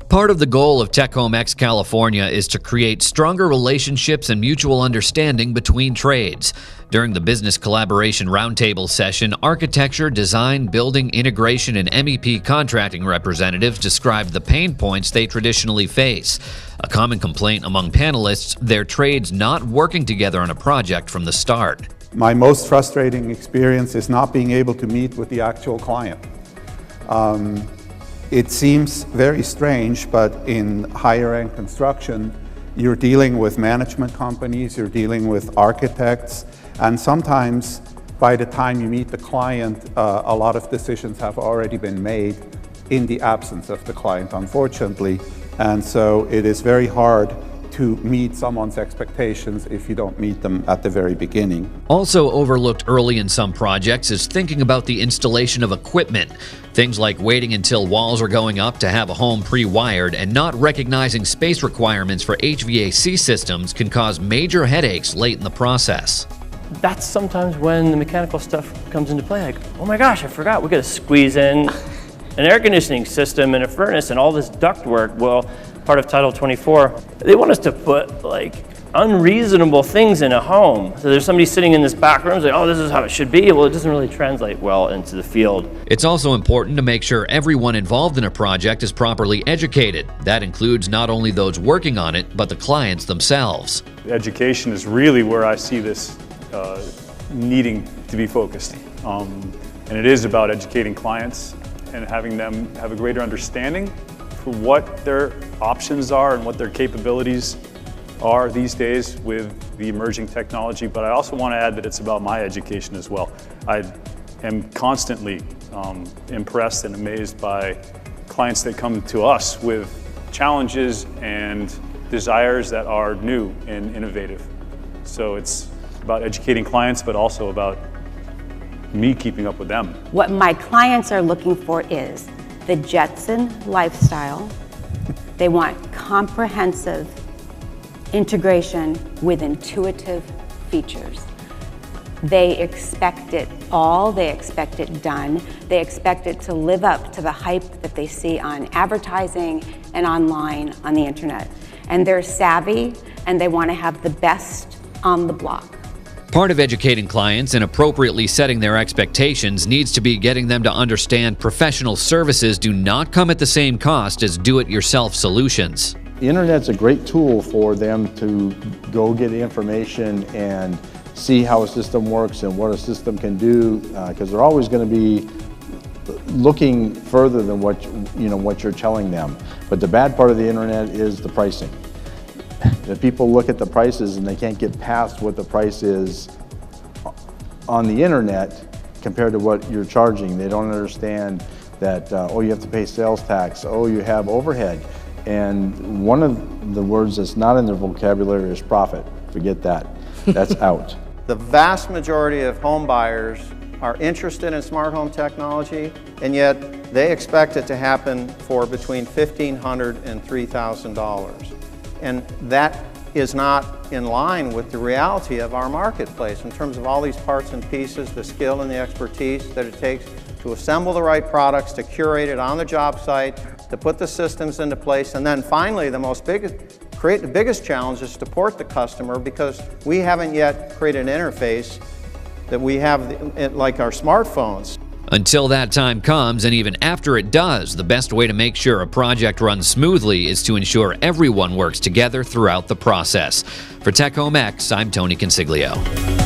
Part of the goal of TecHomeX California is to create stronger relationships and mutual understanding between trades. During the Business Collaboration Roundtable session, architecture, design, building, integration, and MEP contracting representatives described the pain points they traditionally face. A common complaint among panelists, their trades not working together on a project from the start. My most frustrating experience is not being able to meet with the actual client. It seems very strange, but in higher-end construction, you're dealing with management companies, you're dealing with architects, and sometimes by the time you meet the client, a lot of decisions have already been made in the absence of the client, unfortunately. And so it is very hard to meet someone's expectations if you don't meet them at the very beginning. Also overlooked early in some projects is thinking about the installation of equipment. Things like waiting until walls are going up to have a home pre-wired and not recognizing space requirements for HVAC systems can cause major headaches late in the process. That's sometimes when the mechanical stuff comes into play. Like, oh my gosh, I forgot, we gotta squeeze in an air conditioning system and a furnace and all this duct work. Well, part of Title 24, they want us to put like unreasonable things in a home. So there's somebody sitting in this back room saying, oh, this is how it should be. Well, it doesn't really translate well into the field. It's also important to make sure everyone involved in a project is properly educated. That includes not only those working on it, but the clients themselves. Education is really where I see this needing to be focused. And it is about educating clients and having them have a greater understanding for what their options are and what their capabilities are these days with the emerging technology. But I also want to add that it's about my education as well. I am constantly impressed and amazed by clients that come to us with challenges and desires that are new and innovative. So it's about educating clients, but also about me keeping up with them. What my clients are looking for is the Jetson lifestyle. They want comprehensive integration with intuitive features. They expect it all, they expect it done, they expect it to live up to the hype that they see on advertising and online on the internet. And they're savvy and they want to have the best on the block. Part of educating clients and appropriately setting their expectations needs to be getting them to understand professional services do not come at the same cost as do-it-yourself solutions. The internet's a great tool for them to go get information and see how a system works and what a system can do, because they're always going to be looking further than what you're telling them. But the bad part of the internet is the pricing. If people look at the prices and they can't get past what the price is on the internet compared to what you're charging, they don't understand that, oh, you have to pay sales tax, oh, you have overhead. And one of the words that's not in their vocabulary is profit. Forget that. That's out. The vast majority of home buyers are interested in smart home technology, and yet they expect it to happen for between $1,500 and $3,000. And that is not in line with the reality of our marketplace in terms of all these parts and pieces, the skill and the expertise that it takes to assemble the right products, to curate it on the job site, to put the systems into place, and then finally create the biggest challenge is to support the customer, because we haven't yet created an interface that we have like our smartphones. Until that time comes, and even after it does, the best way to make sure a project runs smoothly is to ensure everyone works together throughout the process. For TecHomeX, I'm Tony Consiglio.